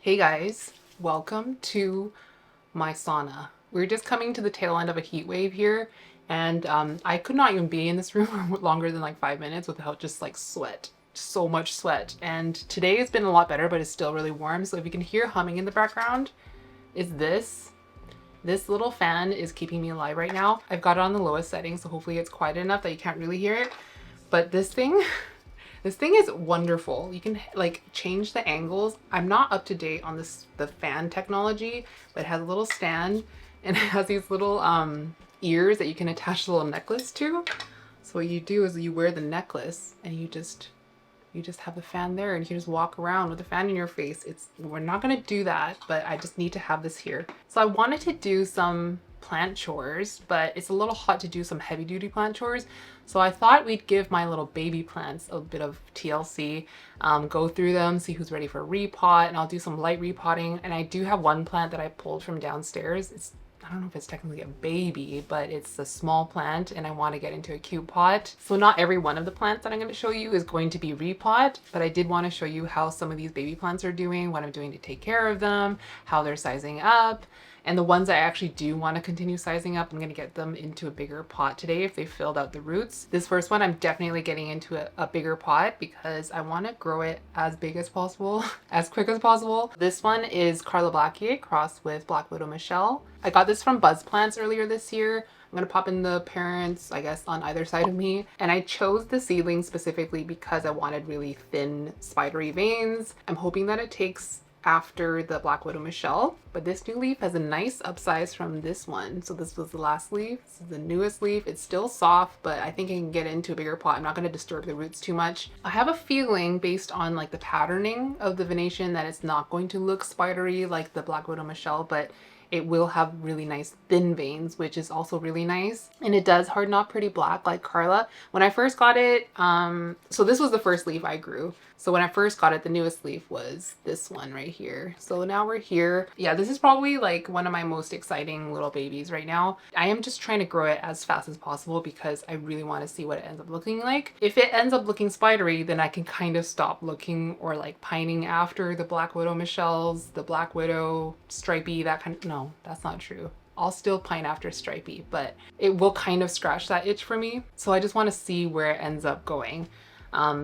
Hey guys, welcome to my sauna. We're just coming to the tail end of a heat wave here, and I could not even be in this room longer than like 5 minutes without just like sweat. So much sweat. And today has been a lot better, but it's still really warm. So if you can hear humming in the background, is this. This little fan is keeping me alive right now. I've got it on the lowest setting, so hopefully it's quiet enough that you can't really hear it. But this thing is wonderful. You can like change the angles. I'm not up to date on the fan technology, but it has a little stand and it has these little ears that you can attach a little necklace to. So what you do is you wear the necklace and you just have the fan there and you can just walk around with the fan in your face. We're not gonna do that, but I just need to have this here. So I wanted to do some plant chores, but it's a little hot to do some heavy duty plant chores. So I thought we'd give my little baby plants a bit of TLC, go through them, see who's ready for a repot, and I'll do some light repotting. And I do have one plant that I pulled from downstairs. I don't know if it's technically a baby, but it's a small plant and I want to get into a cute pot. So not every one of the plants that I'm going to show you is going to be repot, but I did want to show you how some of these baby plants are doing, what I'm doing to take care of them, how they're sizing up. And the ones I actually do want to continue sizing up, I'm going to get them into a bigger pot today if they filled out the roots. This first one, I'm definitely getting into a bigger pot because I want to grow it as big as possible, as quick as possible. This one is Carla Blackier crossed with Black Widow Michelle. I got this from Buzz Plants earlier this year. I'm gonna pop in the parents, I guess, on either side of me. And I chose the seedling specifically because I wanted really thin, spidery veins. I'm hoping that it takes after the Black Widow Michelle, but this new leaf has a nice upsize from this one. So this was the last leaf. This is the newest leaf. It's still soft, but I think I can get into a bigger pot. I'm not going to disturb the roots too much. I have a feeling based on like the patterning of the venation that it's not going to look spidery like the Black Widow Michelle, but it will have really nice thin veins, which is also really nice. And it does harden off pretty black like Carla. When I first got it, so this was the first leaf I grew. So when I first got it, the newest leaf was this one right here. So now we're here. Yeah, this is probably like one of my most exciting little babies right now. I am just trying to grow it as fast as possible because I really want to see what it ends up looking like. If it ends up looking spidery, then I can kind of stop looking or like pining after the Black Widow Michelles, the Black Widow, stripy, that kind of, no, that's not true. I'll still pine after stripy, but it will kind of scratch that itch for me. So I just want to see where it ends up going.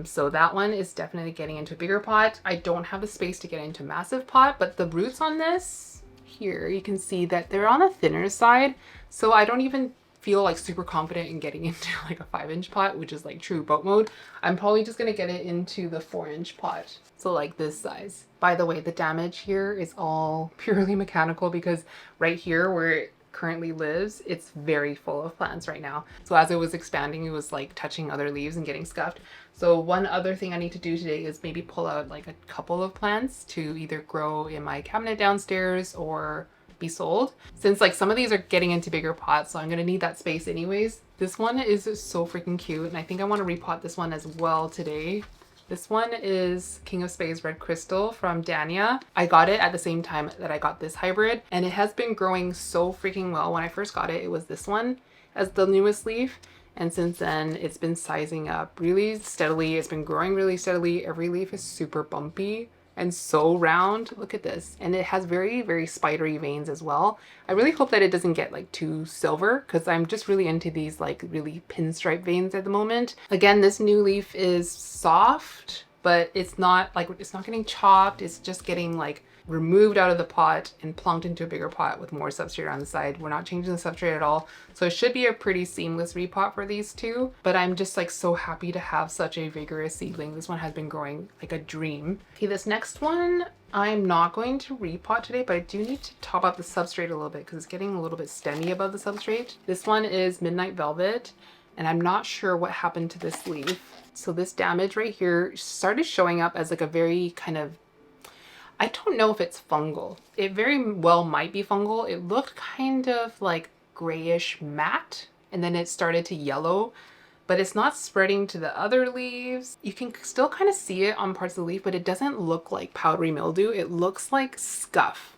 So that one is definitely getting into a bigger pot. I don't have the space to get into a massive pot, but the roots on this here, you can see that they're on the thinner side. So I don't even feel like super confident in getting into like a 5-inch pot, which is like true boat mode. I'm probably just going to get it into the 4-inch pot. So like this size. By the way, the damage here is all purely mechanical because right here where it currently lives, it's very full of plants right now. So as it was expanding, it was like touching other leaves and getting scuffed. So one other thing I need to do today is maybe pull out like a couple of plants to either grow in my cabinet downstairs or be sold. Since like some of these are getting into bigger pots, so I'm gonna need that space anyways. This one is so freaking cute and I think I want to repot this one as well today. This one is King of Spades Red Crystal from Dania. I got it at the same time that I got this hybrid and it has been growing so freaking well. When I first got it, it was this one as the newest leaf. And since then, it's been sizing up really steadily. It's been growing really steadily. Every leaf is super bumpy and so round. Look at this. And it has very, very spidery veins as well. I really hope that it doesn't get like too silver because I'm just really into these like really pinstripe veins at the moment. Again, this new leaf is soft, but it's not getting chopped. It's just getting like removed out of the pot and plunked into a bigger pot with more substrate on the side. We're not changing the substrate at all. So it should be a pretty seamless repot for these two, but I'm just like so happy to have such a vigorous seedling. This one has been growing like a dream. Okay, this next one, I'm not going to repot today, but I do need to top up the substrate a little bit because it's getting a little bit stemmy above the substrate. This one is Midnight Velvet, and I'm not sure what happened to this leaf. So this damage right here started showing up as like a very kind of, I don't know if it's fungal. It very well might be fungal. It looked kind of like grayish matte and then it started to yellow, but it's not spreading to the other leaves. You can still kind of see it on parts of the leaf, but it doesn't look like powdery mildew. It looks like scuff.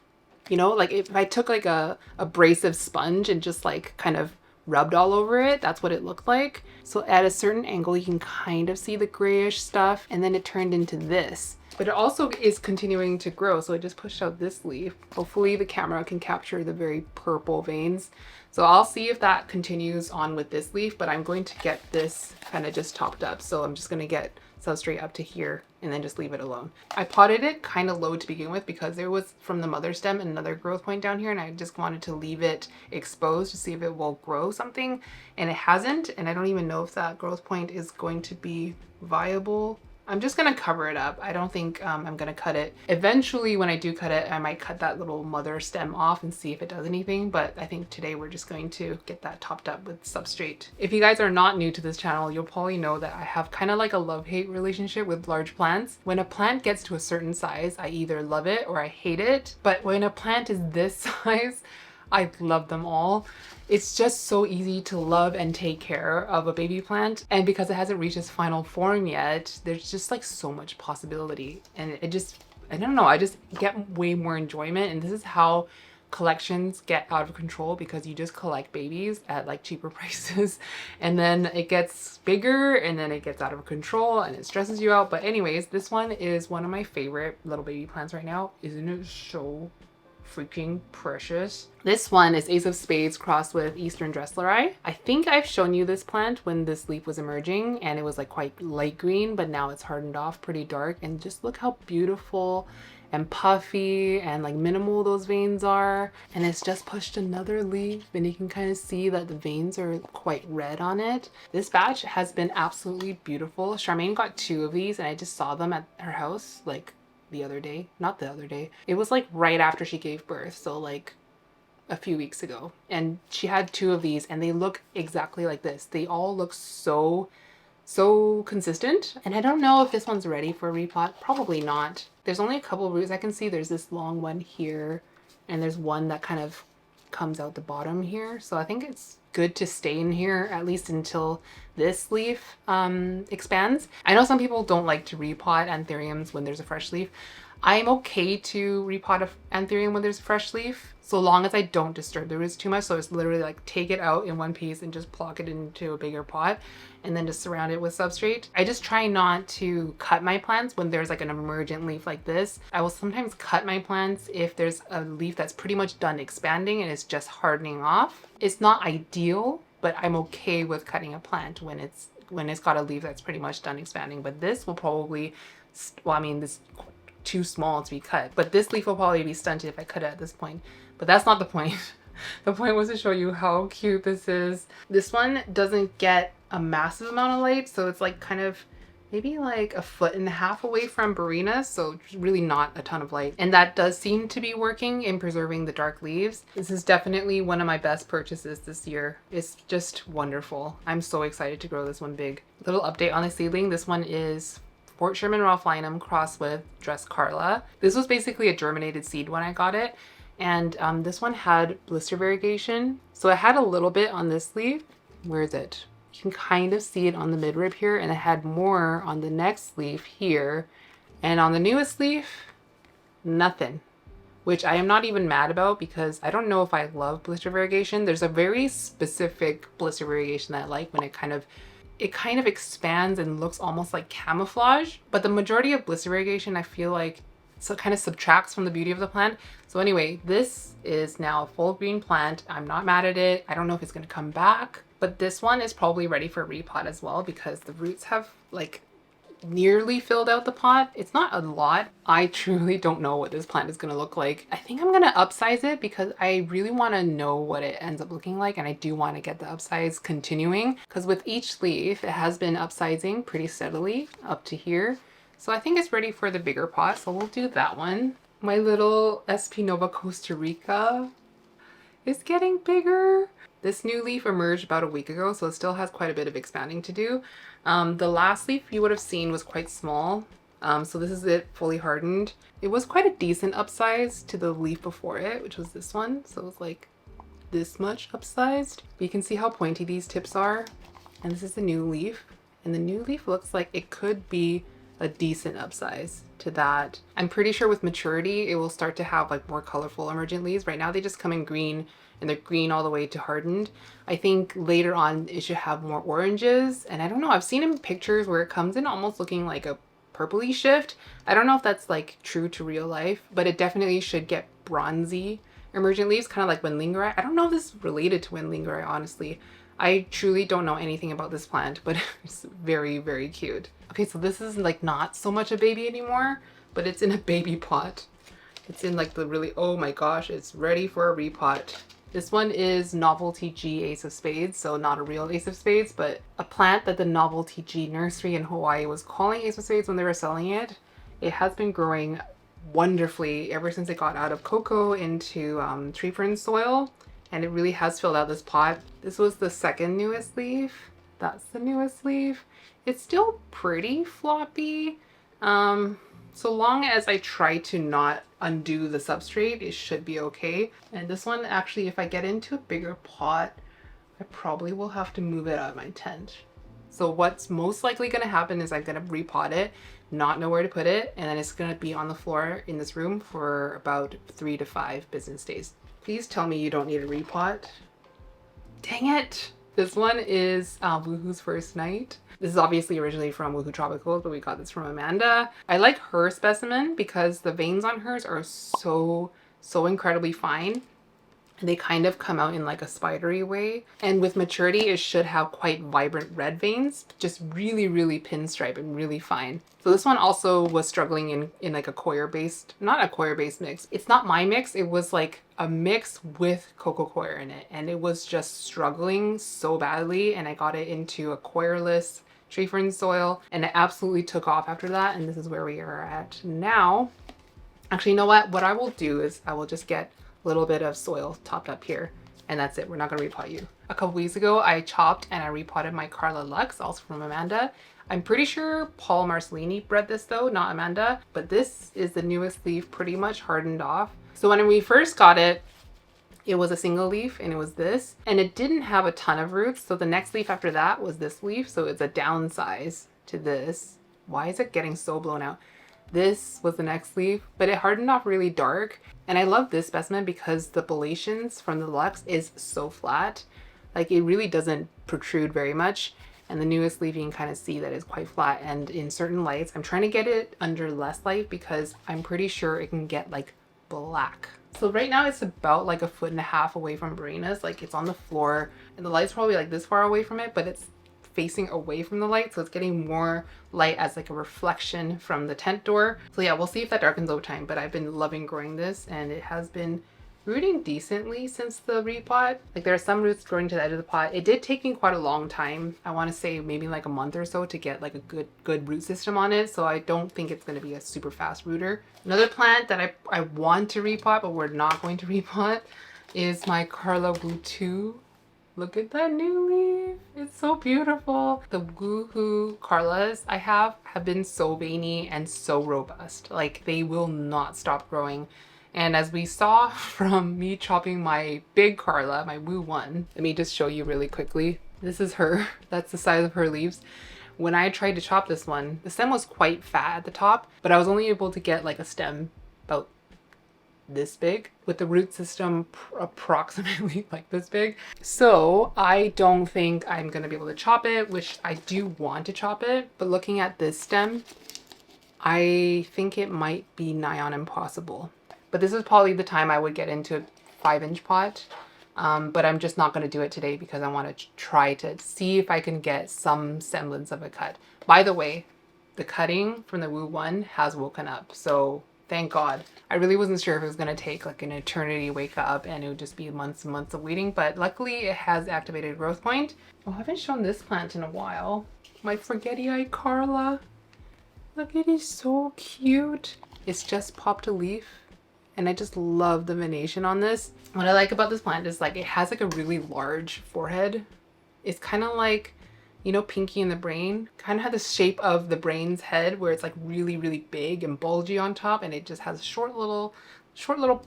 You know, like if I took like a abrasive sponge and just like kind of rubbed all over it, that's what it looked like. So at a certain angle, you can kind of see the grayish stuff and then it turned into this. But it also is continuing to grow. So I just pushed out this leaf. Hopefully the camera can capture the very purple veins. So I'll see if that continues on with this leaf, but I'm going to get this kind of just topped up. So I'm just going to get substrate up to here and then just leave it alone. I potted it kind of low to begin with because there was from the mother stem another growth point down here, and I just wanted to leave it exposed to see if it will grow something, and it hasn't, and I don't even know if that growth point is going to be viable. I'm just gonna cover it up. I don't think I'm gonna cut it. Eventually, when I do cut it, I might cut that little mother stem off and see if it does anything, but I think today we're just going to get that topped up with substrate. If you guys are not new to this channel, you'll probably know that I have kind of like a love-hate relationship with large plants. When a plant gets to a certain size, I either love it or I hate it, but when a plant is this size, I love them all. It's just so easy to love and take care of a baby plant, and because it hasn't reached its final form yet, there's just like so much possibility, and it just, I don't know, I just get way more enjoyment. And this is how collections get out of control, because you just collect babies at like cheaper prices, and then it gets bigger and then it gets out of control and it stresses you out. But anyways, this one is one of my favorite little baby plants right now. Isn't it so freaking precious? This one is Ace of Spades crossed with Eastern Dressleri. I think I've shown you this plant when this leaf was emerging and it was like quite light green, but now it's hardened off pretty dark, and just look how beautiful and puffy and like minimal those veins are. And it's just pushed another leaf, and you can kind of see that the veins are quite red on it. This batch has been absolutely beautiful. Charmaine got 2 of these and I just saw them at her house like the other day. Not the other day, it was like right after she gave birth, so like a few weeks ago, and she had 2 of these and they look exactly like this. They all look so consistent, and I don't know if this one's ready for a repot. Probably not. There's only a couple of roots I can see. There's this long one here, and there's one that kind of comes out the bottom here, so I think it's good to stay in here at least until this leaf expands. I know some people don't like to repot anthuriums when there's a fresh leaf. I'm okay to repot an anthurium when there's a fresh leaf, so long as I don't disturb the roots too much. So it's literally like take it out in one piece and just plonk it into a bigger pot, and then just surround it with substrate. I just try not to cut my plants when there's like an emergent leaf like this. I will sometimes cut my plants if there's a leaf that's pretty much done expanding and it's just hardening off. It's not ideal, but I'm okay with cutting a plant when it's got a leaf that's pretty much done expanding. But this will probably, well, I mean, this too small to be cut, but this leaf will probably be stunted if I cut it at this point, but that's not the point. The point was to show you how cute this is. This one doesn't get a massive amount of light, so it's like kind of maybe like 1.5 feet away from Barina, so really not a ton of light, and that does seem to be working in preserving the dark leaves. This is definitely one of my best purchases this year. It's just wonderful. I'm so excited to grow this one big. Little update on the seedling. This one is Fort Sherman Rafflinum crossed with Dress Carla. This was basically a germinated seed when I got it, and this one had blister variegation. So it had a little bit on this leaf. Where is it? You can kind of see it on the midrib here, and it had more on the next leaf here, and on the newest leaf, nothing. Which I am not even mad about, because I don't know if I love blister variegation. There's a very specific blister variegation that I like when it kind of expands and looks almost like camouflage, but the majority of blister variegation I feel like so kind of subtracts from the beauty of the plant. So anyway, this is now a full green plant. I'm not mad at it. I don't know if it's going to come back, but this one is probably ready for a repot as well, because the roots have like nearly filled out the pot. It's not a lot. I truly don't know what this plant is going to look like. I think I'm going to upsize it because I really want to know what it ends up looking like, and I do want to get the upsize continuing, because with each leaf it has been upsizing pretty steadily up to here. So I think it's ready for the bigger pot, so we'll do that one. My little SP Nova Costa Rica is getting bigger. This new leaf emerged about a week ago, so it still has quite a bit of expanding to do. The last leaf you would have seen was quite small, so this is it fully hardened. It was quite a decent upsize to the leaf before it, which was this one, so it was like this much upsized. But you can see how pointy these tips are, and this is the new leaf, and the new leaf looks like it could be a decent upsize to that. I'm pretty sure with maturity it will start to have like more colorful emergent leaves. Right now they just come in green, and they're green all the way to hardened. I think later on it should have more oranges, and I don't know, I've seen in pictures where it comes in almost looking like a purpley shift. I don't know if that's like true to real life, but it definitely should get bronzy emergent leaves, kind of like Wendlingeri. I don't know if this is related to Wendlingeri, honestly. I truly don't know anything about this plant, but it's very, very cute. Okay, so this is like not so much a baby anymore, but it's in a baby pot. It's in like the really, oh my gosh, it's ready for a repot. This one is Novelty G Ace of Spades, so not a real Ace of Spades, but a plant that the Novelty G nursery in Hawaii was calling Ace of Spades when they were selling it. It has been growing wonderfully ever since it got out of cocoa into tree fern soil, and it really has filled out this pot. This was the second newest leaf. That's the newest leaf. It's still pretty floppy. So long as I try to not undo the substrate, it should be okay. And this one, actually, if I get into a bigger pot, I probably will have to move it out of my tent. So what's most likely going to happen is I'm going to repot it, not know where to put it, and then it's going to be on the floor in this room for about 3 to 5 business days. Please tell me you don't need a repot. Dang it! This one is Woohoo's First Night. This is obviously originally from Woohoo Tropicals, but we got this from Amanda. I like her specimen because the veins on hers are so incredibly fine. They kind of come out in like a spidery way. And with maturity, it should have quite vibrant red veins, just really, really pinstripe and really fine. So this one also was struggling in like a coir-based, not a coir-based mix. It's not my mix. It was like a mix with cocoa coir in it. And it was just struggling so badly. And I got it into a coirless tree fern soil, and it absolutely took off after that. And this is where we are at now. Actually, you know what? What I will do is I will just get little bit of soil topped up here, and that's it. We're not going to repot you. A couple weeks ago I chopped and I repotted my Carla Lux, also from Amanda. I'm pretty sure Paul Marcellini bred this though, not Amanda, but this is the newest leaf, pretty much hardened off. So when we first got it, it was a single leaf and it was this, and it didn't have a ton of roots. So the next leaf after that was this leaf, so it's a downsize to this. Why is it getting so blown out? This was the next leaf, but it hardened off really dark. And I love this specimen because the bellations from the Lux is so flat. Like it really doesn't protrude very much. And the newest leaf, you can kind of see that it's quite flat. And in certain lights, I'm trying to get it under less light because I'm pretty sure it can get like black. So right now it's about like 1.5 feet away from Barina's. Like it's on the floor and the light's probably like this far away from it, but it's facing away from the light, so it's getting more light as like a reflection from the tent door. So yeah, we'll see if that darkens over time, but I've been loving growing this and it has been rooting decently since the repot. Like there are some roots growing to the edge of the pot. It did take me quite a long time. I want to say maybe like a month or so to get like a good root system on it, so I don't think it's going to be a super fast rooter. Another plant that I want to repot but we're not going to repot is my Carla Wu 2. Look at that new leaf. It's so beautiful. The Woohoo Carlas I have been so veiny and so robust. Like they will not stop growing. And as we saw from me chopping my big Carla, my Woo 1, let me just show you really quickly. This is her. That's the size of her leaves. When I tried to chop this one, the stem was quite fat at the top, but I was only able to get like a stem about this big with the root system approximately like this big. So I don't think I'm gonna be able to chop it, which I do want to chop it, but looking at this stem, I think it might be nigh on impossible. But this is probably the time I would get into a 5-inch pot. But I'm just not going to do it today because I want to try to see if I can get some semblance of a cut. By the way, the cutting from the Woo 1 has woken up, so thank God. I really wasn't sure if it was going to take like an eternity to wake up and it would just be months and months of waiting, but luckily it has activated growth point. Oh, I haven't shown this plant in a while. My forgetty-eyed Carla. Look, it is so cute. It's just popped a leaf and I just love the venation on this. What I like about this plant is like it has like a really large forehead. It's kind of like, you know, Pinky and the Brain kind of had the shape of the Brain's head where it's like really, really big and bulgy on top, and it just has a short little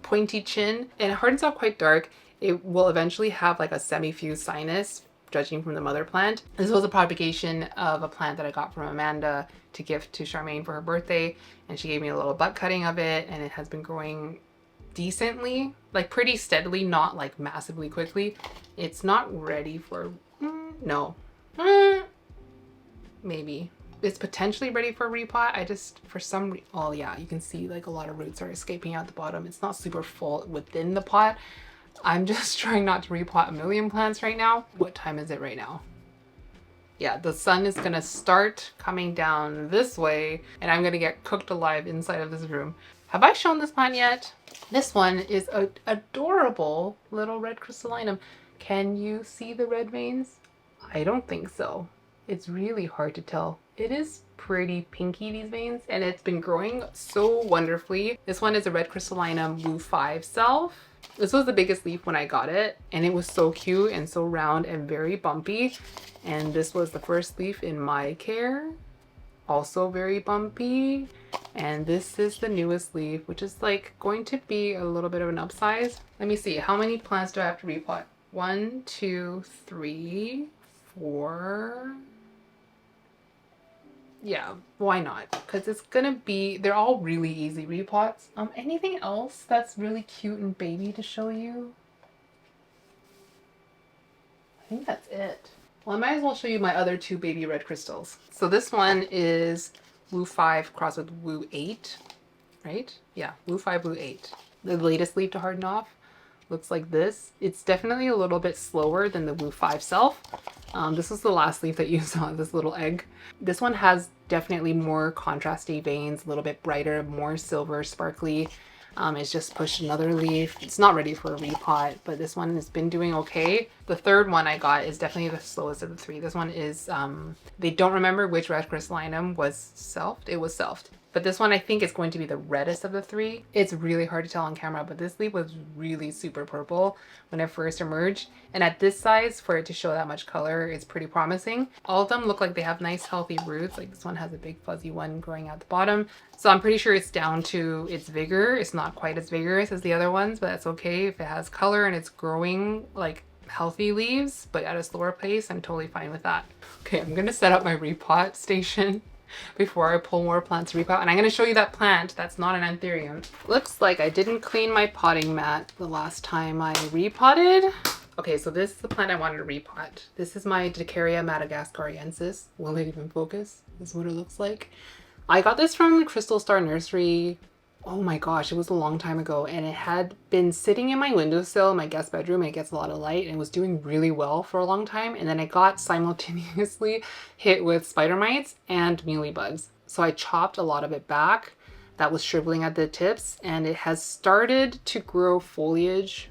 pointy chin, and it hardens out quite dark. It will eventually have like a semi-fused sinus, judging from the mother plant. This was a propagation of a plant that I got from Amanda to gift to Charmaine for her birthday, and she gave me a little butt cutting of it, and it has been growing decently, like pretty steadily, not like massively quickly. It's not ready for, no. Maybe. it's potentially ready for a repot. I just, for some oh yeah, you can see like a lot of roots are escaping out the bottom. It's not super full within the pot. I'm just trying not to repot a million plants right now. What time is it right now? Yeah, the sun is gonna start coming down this way and I'm gonna get cooked alive inside of this room. Have I shown this plant yet? This one is an adorable little red crystallinum. Can you see the red veins? I don't think so. It's really hard to tell. It is pretty pinky, these veins, and it's been growing so wonderfully. This one is a red crystallinum Wu 5 self. This was the biggest leaf when I got it, and it was so cute and so round and very bumpy. And this was the first leaf in my care, also very bumpy. And this is the newest leaf, which is like going to be a little bit of an upsize. Let me see, how many plants do I have to repot? 1, 2, 3, 4. Yeah, why not? Because it's gonna be, they're all really easy repots. Anything else that's really cute and baby to show you? I think that's it. Well, I might as well show you my other 2 baby red crystals. So this one is Wu 5 crossed with Wu 8, right? Yeah, Wu 5, Wu 8. The latest leaf to harden off looks like this. It's definitely a little bit slower than the Wu 5 self. This is the last leaf that you saw, this little egg. This one has definitely more contrasty veins, a little bit brighter, more silver, sparkly. It's just pushed another leaf. It's not ready for a repot, but this one has been doing okay. The third one I got is definitely the slowest of the 3. This one is, they don't remember which red crystallinum was selfed. It was selfed. But this one I think is going to be the reddest of the 3. It's really hard to tell on camera, but this leaf was really super purple when it first emerged. And at this size, for it to show that much color, it's pretty promising. All of them look like they have nice healthy roots. Like this one has a big fuzzy one growing out the bottom. So I'm pretty sure it's down to its vigor. It's not quite as vigorous as the other ones, but that's okay. If it has color and it's growing like healthy leaves, but at a slower pace, I'm totally fine with that. Okay, I'm gonna set up my repot station before I pull more plants to repot. And I'm going to show you that plant that's not an anthurium. Looks like I didn't clean my potting mat the last time I repotted. Okay, so this is the plant I wanted to repot. This is my Dicaria madagascariensis. Will it even focus? This is what it looks like. I got this from Crystal Star Nursery. Oh my gosh, it was a long time ago, and it had been sitting in my windowsill in my guest bedroom, and it gets a lot of light, and it was doing really well for a long time, and then it got simultaneously hit with spider mites and mealybugs. So I chopped a lot of it back that was shriveling at the tips, and it has started to grow foliage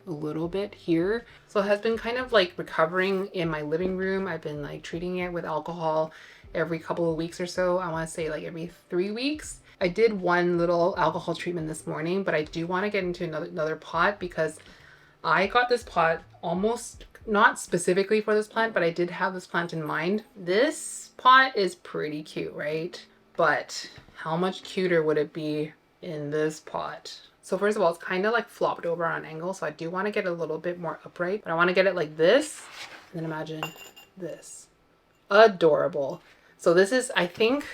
a little bit here. So it has been kind of like recovering in my living room. I've been like treating it with alcohol every couple of weeks or so. I want to say like every 3 weeks. I did one little alcohol treatment this morning, but I do want to get into another pot because I got this pot almost not specifically for this plant, but I did have this plant in mind. This pot is pretty cute, right? But how much cuter would it be in this pot? So first of all, it's kind of like flopped over on an angle, so I do want to get a little bit more upright, but I want to get it like this, and then imagine this. Adorable. So this is, I think,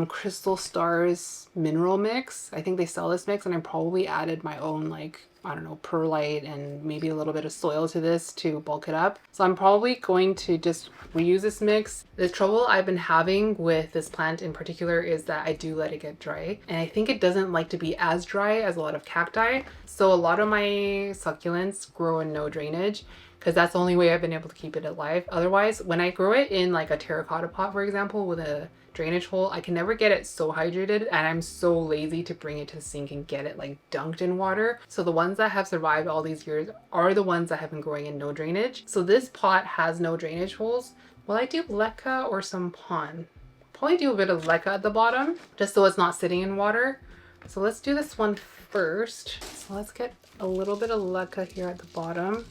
Crystal Star's mineral mix. I think they sell this mix, and I probably added my own, like, I don't know, perlite and maybe a little bit of soil to this to bulk it up. So I'm probably going to just reuse this mix. The trouble I've been having with this plant in particular is that I do let it get dry, and I think it doesn't like to be as dry as a lot of cacti. So a lot of my succulents grow in no drainage, because that's the only way I've been able to keep it alive. Otherwise, when I grow it in like a terracotta pot, for example, with a drainage hole, I can never get it so hydrated, and I'm so lazy to bring it to the sink and get it like dunked in water. So the ones that have survived all these years are the ones that have been growing in no drainage. So this pot has no drainage holes. Will I do leca or some pon? Probably do a bit of leca at the bottom, just so it's not sitting in water. So let's do this one first. So let's get a little bit of leca here at the bottom.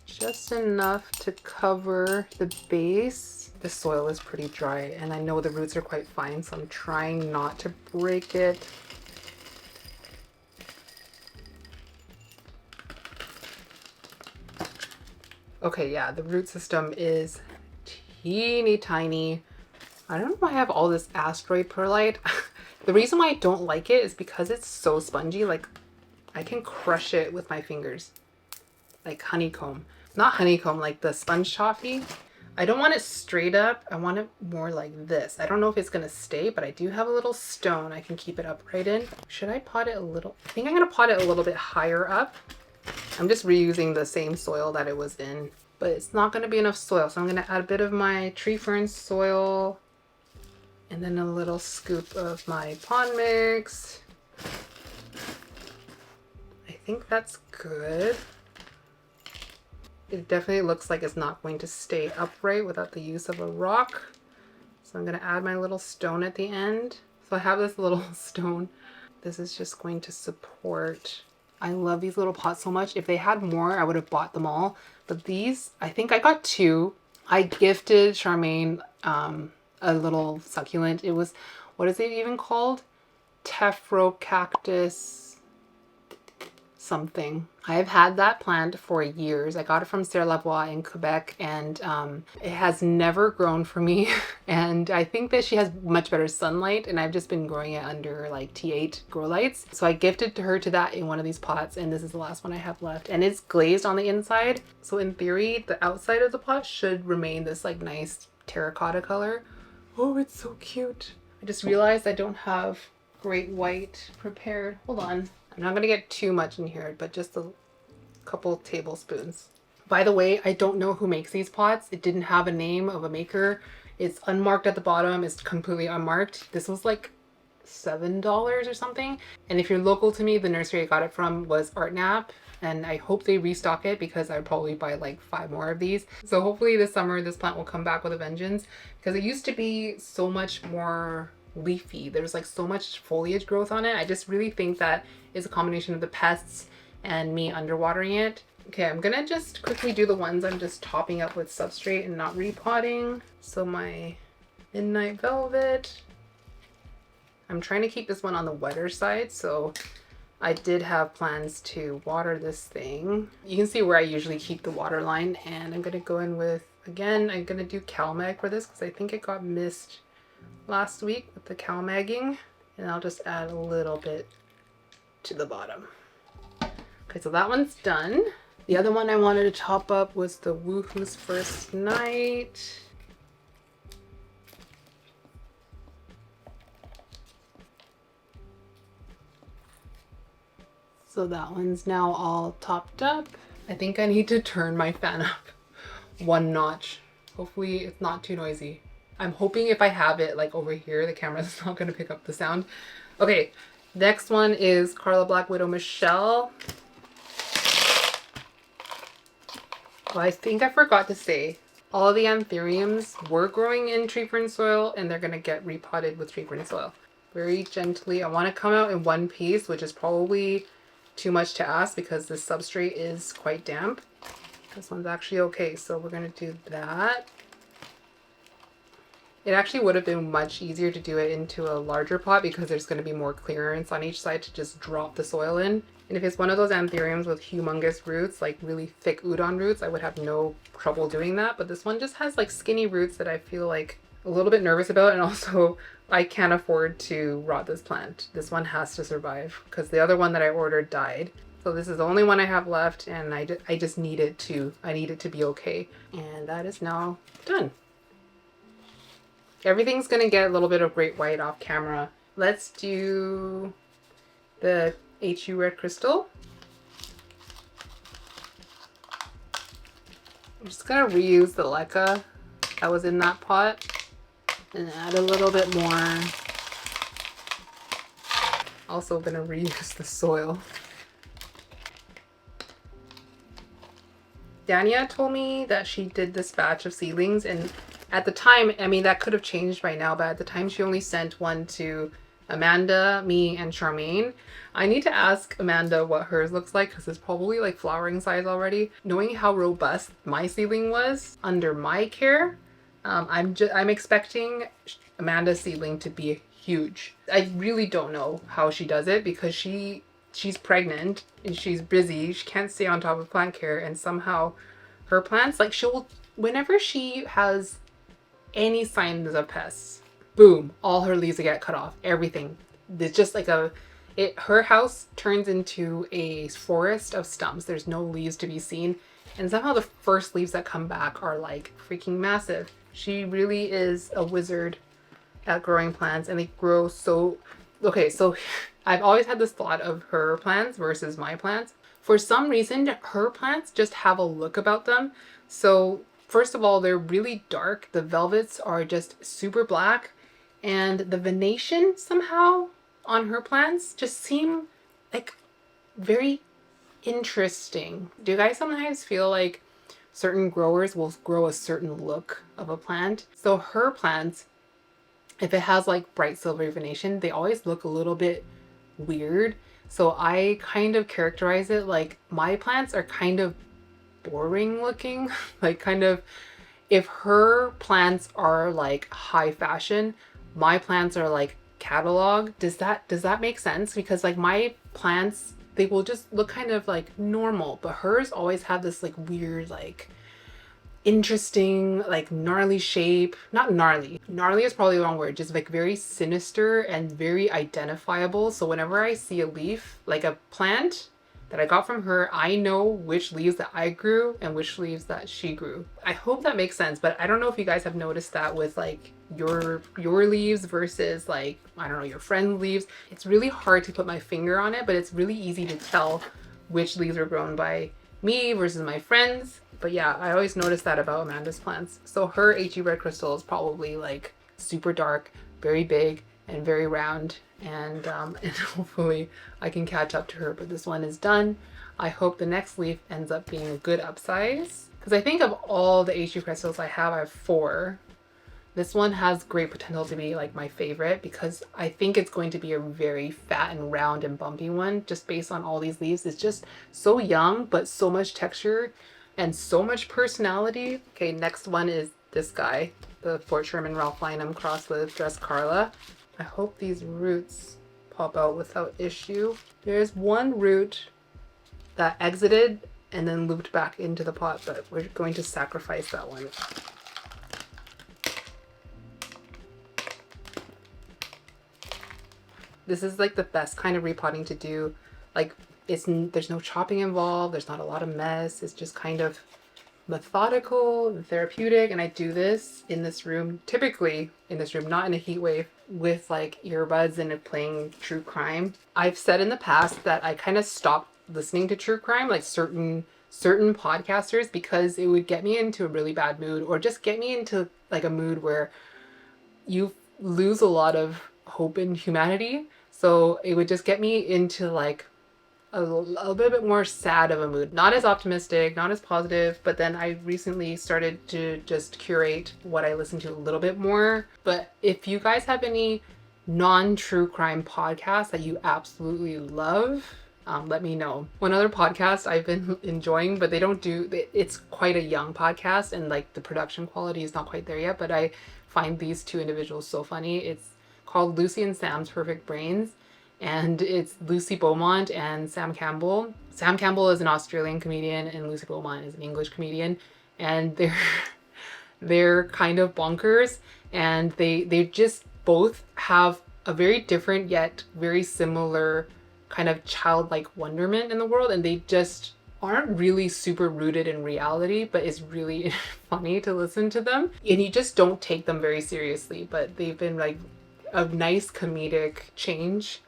Just enough to cover the base. The soil is pretty dry, and I know the roots are quite fine, so I'm trying not to break it. Okay, yeah, the root system is teeny tiny. I don't know why I have all this asteroid perlite. The reason why I don't like it is because it's so spongy. Like, I can crush it with my fingers. Like honeycomb. Not honeycomb, like the sponge toffee. I don't want it straight up. I want it more like this. I don't know if it's gonna stay, but I do have a little stone I can keep it upright in. Should I pot it a little? I think I'm gonna pot it a little bit higher up. I'm just reusing the same soil that it was in, but it's not gonna be enough soil. So I'm gonna add a bit of my tree fern soil and then a little scoop of my pond mix. I think that's good. It definitely looks like it's not going to stay upright without the use of a rock. So I'm going to add my little stone at the end. So I have this little stone. This is just going to support. I love these little pots so much. If they had more, I would have bought them all. But these, I think I got 2. I gifted Charmaine a little succulent. It was, what is it even called? Tephro-cactus something. I've had that plant for years. I got it from Serre Lavoie in Quebec, and it has never grown for me. And I think that she has much better sunlight, and I've just been growing it under like T8 grow lights. So I gifted her to that in one of these pots, and this is the last one I have left. And it's glazed on the inside. So in theory, the outside of the pot should remain this like nice terracotta color. Oh, it's so cute. I just realized I don't have great white prepared. Hold on. I'm not gonna get too much in here, but just a couple tablespoons. By the way, I don't know who makes these pots. It didn't have a name of a maker. It's unmarked at the bottom. It's completely unmarked. This was like $7 or something. And if you're local to me, the nursery I got it from was Artnap. And I hope they restock it because I'd probably buy like 5 more of these. So hopefully this summer, this plant will come back with a vengeance, because it used to be so much more leafy. There's like so much foliage growth on it. I just really think that is a combination of the pests and me underwatering it. Okay, I'm gonna just quickly do the ones I'm just topping up with substrate and not repotting. So my Midnight Velvet. I'm trying to keep this one on the wetter side, so I did have plans to water this thing. You can see where I usually keep the water line, and I'm gonna go in with, again, I'm gonna do CalMag for this because I think it got missed last week with the CalMagging, and I'll just add a little bit to the bottom. Okay, so that one's done. The other one I wanted to top up was the Woohoo's First Night. So that one's now all topped up. I think I need to turn my fan up 1 notch. Hopefully it's not too noisy. I'm hoping if I have it like over here, the camera's not going to pick up the sound. Okay, next one is Carla Black Widow Michelle. Oh, I think I forgot to say, all of the anthuriums were growing in tree fern soil, and they're going to get repotted with tree fern soil. Very gently. I want to come out in one piece, which is probably too much to ask because this substrate is quite damp. This one's actually okay, so we're going to do that. It actually would have been much easier to do it into a larger pot because there's going to be more clearance on each side to just drop the soil in. And if it's one of those anthuriums with humongous roots, like really thick udon roots, I would have no trouble doing that. But this one just has like skinny roots that I feel like a little bit nervous about, and also I can't afford to rot this plant. This one has to survive because the other one that I ordered died. So this is the only one I have left, and I just need it to be okay. And that is now done. Everything's gonna get a little bit of great white off camera. Let's do the HU Red Crystal. I'm just gonna reuse the leca that was in that pot and add a little bit more. Also gonna reuse the soil. Dania told me that she did this batch of seedlings, and at the time, I mean, that could have changed by now, but at the time she only sent one to Amanda, me, and Charmaine. I need to ask Amanda what hers looks like because it's probably like flowering size already. Knowing how robust my seedling was under my care, I'm expecting Amanda's seedling to be huge. I really don't know how she does it because she's pregnant and she's busy. She can't stay on top of plant care, and somehow her plants, like, whenever she has any signs of pests, boom, all her leaves get cut off. Everything. It's just like her house turns into a forest of stumps. There's no leaves to be seen. And somehow the first leaves that come back are like freaking massive. She really is a wizard at growing plants, and they grow so... Okay, so I've always had this thought of her plants versus my plants. For some reason, her plants just have a look about them. So first of all, they're really dark. The velvets are just super black, and the venation somehow on her plants just seem like very interesting. Do you guys sometimes feel like certain growers will grow a certain look of a plant? So her plants, if it has like bright silvery venation, they always look a little bit weird. So I kind of characterize it like my plants are kind of boring looking. Like kind of, if her plants are like high fashion, my plants are like catalog. Does that make sense? Because like my plants, they will just look kind of like normal, but hers always have this like weird, like interesting, like gnarly shape. Not gnarly. Gnarly is probably the wrong word. Just like very sinister and very identifiable. So whenever I see a leaf, like a plant that I got from her, I know which leaves that I grew and which leaves that she grew. I hope that makes sense, but I don't know if you guys have noticed that with like your leaves versus like, I don't know, your friend's leaves. It's really hard to put my finger on it, but it's really easy to tell which leaves are grown by me versus my friends. But yeah, I always notice that about Amanda's plants. So her HE red crystal is probably like super dark, very big, and very round. And hopefully I can catch up to her. But this one is done. I hope the next leaf ends up being a good upsize. Because I think of all the HE crystals I have 4. This one has great potential to be like my favorite because I think it's going to be a very fat and round and bumpy one just based on all these leaves. It's just so young, but so much texture and so much personality. Okay, next one is this guy, the Fort Sherman Ralphinum crossed with Dress Carla. I hope these roots pop out without issue. There's one root that exited and then looped back into the pot, but we're going to sacrifice that one. This is like the best kind of repotting to do. Like there's no chopping involved. There's not a lot of mess. It's just kind of methodical and therapeutic. And I do this in this room, typically in this room, not in a heat wave, with like earbuds and playing true crime. I've said in the past that I kind of stopped listening to true crime, like certain podcasters, because it would get me into a really bad mood or just get me into like a mood where you lose a lot of hope in humanity. So it would just get me into like a little bit more sad of a mood. Not as optimistic, not as positive, but then I recently started to just curate what I listen to a little bit more. But if you guys have any non-true crime podcasts that you absolutely love, let me know. One other podcast I've been enjoying, but they don't do, it's quite a young podcast and like the production quality is not quite there yet, but I find these 2 individuals so funny. It's called Lucy and Sam's Perfect Brains, and it's Lucy Beaumont and Sam Campbell. Sam Campbell is an Australian comedian and Lucy Beaumont is an English comedian, and they're kind of bonkers, and they just both have a very different yet very similar kind of childlike wonderment in the world, and they just aren't really super rooted in reality, but it's really funny to listen to them, and you just don't take them very seriously, but they've been like a nice comedic change.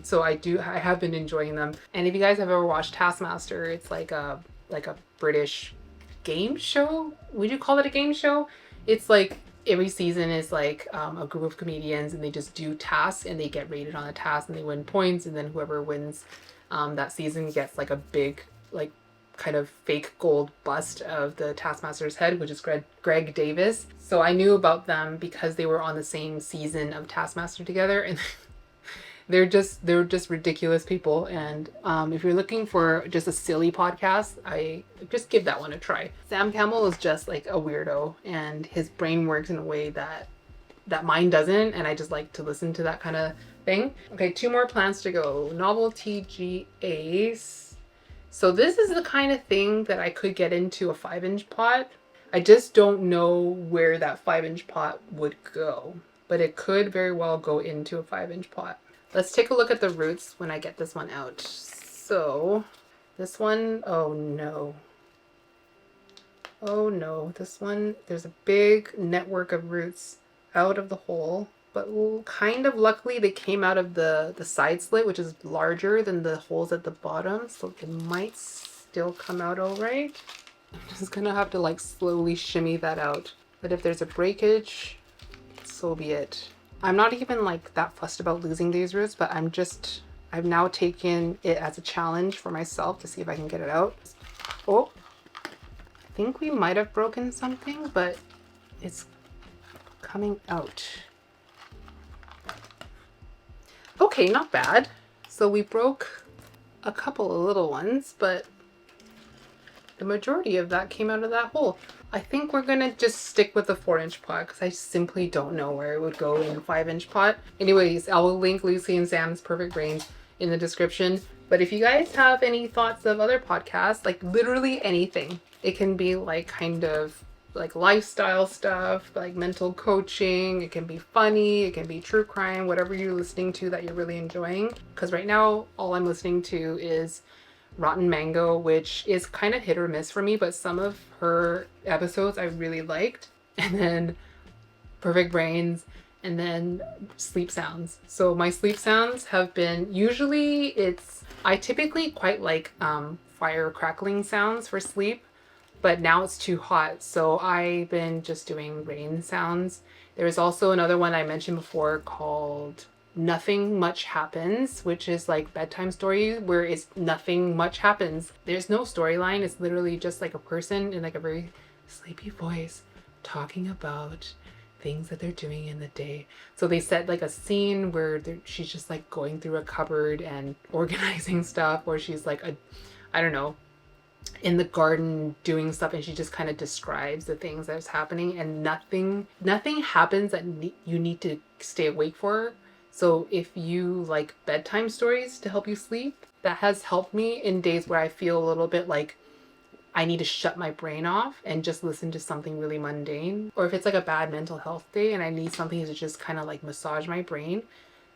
So I have been enjoying them. And if you guys have ever watched Taskmaster, it's like a British game show. Would you call it a game show? It's like every season is like a group of comedians and they just do tasks and they get rated on a task and they win points, and then whoever wins that season gets like a big like kind of fake gold bust of the Taskmaster's head, which is Greg Davis. So I knew about them because they were on the same season of Taskmaster together, and they're just ridiculous people. And if you're looking for just a silly podcast, I just give that one a try. Sam Campbell is just like a weirdo, and his brain works in a way that mine doesn't, and I just like to listen to that kind of thing. Okay, 2 more plants to go. Novelty G Ace. So this is the kind of thing that I could get into a 5-inch pot. I just don't know where that 5-inch pot would go, but it could very well go into a 5-inch pot. Let's take a look at the roots when I get this one out. So this one, oh no. Oh no, this one, there's a big network of roots out of the hole, but kind of luckily they came out of the side slit, which is larger than the holes at the bottom, so it might still come out all right. I'm just gonna have to like slowly shimmy that out. But if there's a breakage, so be it. I'm not even like that fussed about losing these roots, but I've now taken it as a challenge for myself to see if I can get it out. Oh, I think we might have broken something, but it's coming out. Okay, not bad. So we broke a couple of little ones, but the majority of that came out of that hole. I think we're gonna just stick with the 4-inch pot because I simply don't know where it would go in a 5-inch pot. Anyways, I will link Lucy and Sam's Perfect Brains in the description. But if you guys have any thoughts of other podcasts, like literally anything, it can be like kind of like lifestyle stuff, like mental coaching, it can be funny, it can be true crime, whatever you're listening to that you're really enjoying. Because right now, all I'm listening to is Rotten Mango, which is kind of hit or miss for me, but some of her episodes I really liked. And then Perfect Brains, and then sleep sounds. So my sleep sounds have been, usually I typically quite like fire crackling sounds for sleep, but now it's too hot. So I've been just doing rain sounds. There's also another one I mentioned before called Nothing Much Happens, which is like bedtime story where it's nothing much happens. There's no storyline. It's literally just like a person in like a very sleepy voice talking about things that they're doing in the day. So they set like a scene where she's just like going through a cupboard and organizing stuff, or she's like I don't know, in the garden doing stuff, and she just kind of describes the things that's happening, and nothing happens that you need to stay awake for. So if you like bedtime stories to help you sleep, that has helped me in days where I feel a little bit like I need to shut my brain off and just listen to something really mundane. Or if it's like a bad mental health day and I need something to just kind of like massage my brain,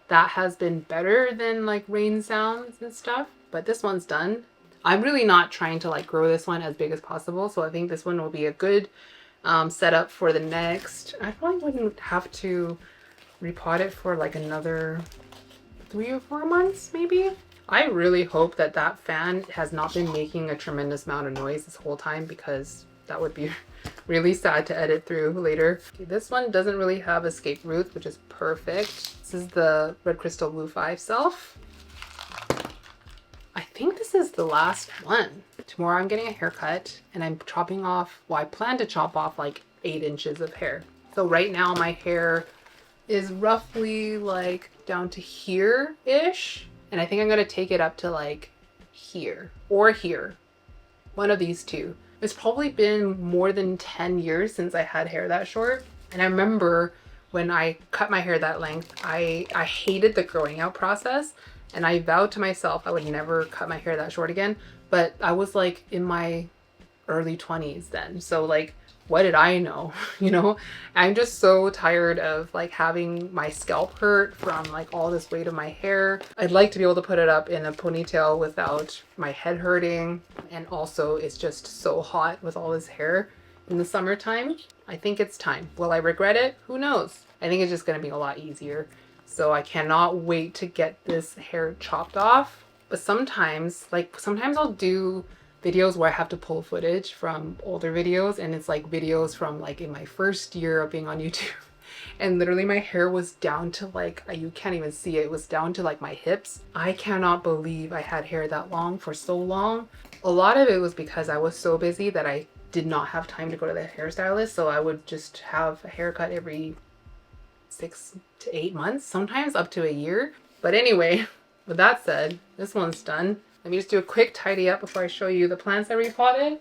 that has been better than like rain sounds and stuff. But this one's done. I'm really not trying to like grow this one as big as possible, so I think this one will be a good setup for the next. I probably wouldn't have to repot it for like another 3 or 4 months maybe. I really hope that that fan has not been making a tremendous amount of noise this whole time, because that would be really sad to edit through later. Okay, this one doesn't really have escape roots, which is perfect. This is the Red Crystal Blue 5 Self. I think this is the last one. Tomorrow I'm getting a haircut and I'm chopping off, well, I plan to chop off like 8 inches of hair. So right now my hair is roughly like down to here-ish. And I think I'm gonna take it up to like here or here. One of these two. It's probably been more than 10 years since I had hair that short. And I remember when I cut my hair that length, I hated the growing out process. And I vowed to myself I would never cut my hair that short again. But I was like in my early 20s then. So like, what did I know? You know, I'm just so tired of like having my scalp hurt from like all this weight of my hair. I'd like to be able to put it up in a ponytail without my head hurting. And also it's just so hot with all this hair in the summertime. I think it's time. Will I regret it? Who knows? I think it's just going to be a lot easier. So I cannot wait to get this hair chopped off. But sometimes I'll do videos where I have to pull footage from older videos, and it's like videos from like in my first year of being on YouTube. And literally my hair was down to like, you can't even see it. It was down to like my hips. I cannot believe I had hair that long for so long. A lot of it was because I was so busy that I did not have time to go to the hairstylist. So I would just have a haircut every 6 to 8 months, sometimes up to a year. But anyway, with that said, this one's done. Let me just do a quick tidy up before I show you the plants I repotted.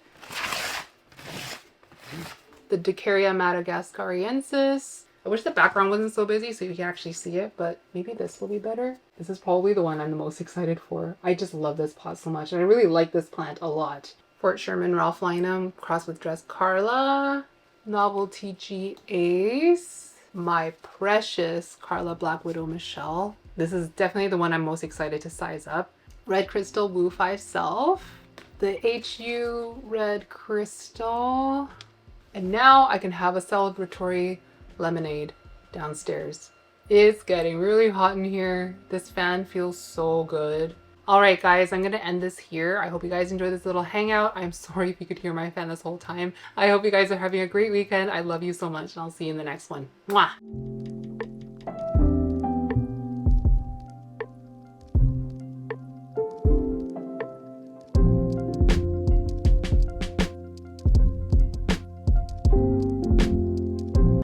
The Dicaria madagascariensis. I wish the background wasn't so busy so you can actually see it, but maybe this will be better. This is probably the one I'm the most excited for. I just love this pot so much, and I really like this plant a lot. Fort Sherman Ralphinum crossed with Dress Carla. Novelty G Ace. My precious Carla Black Widow Michelle. This is definitely the one I'm most excited to size up. Red Crystal Blue 5 Self. The HU Red Crystal. And now I can have a celebratory lemonade downstairs. It's getting really hot in here. This fan feels so good. All right, guys, I'm gonna end this here. I hope you guys enjoyed this little hangout. I'm sorry if you could hear my fan this whole time. I hope you guys are having a great weekend. I love you so much, and I'll see you in the next one. Mwah!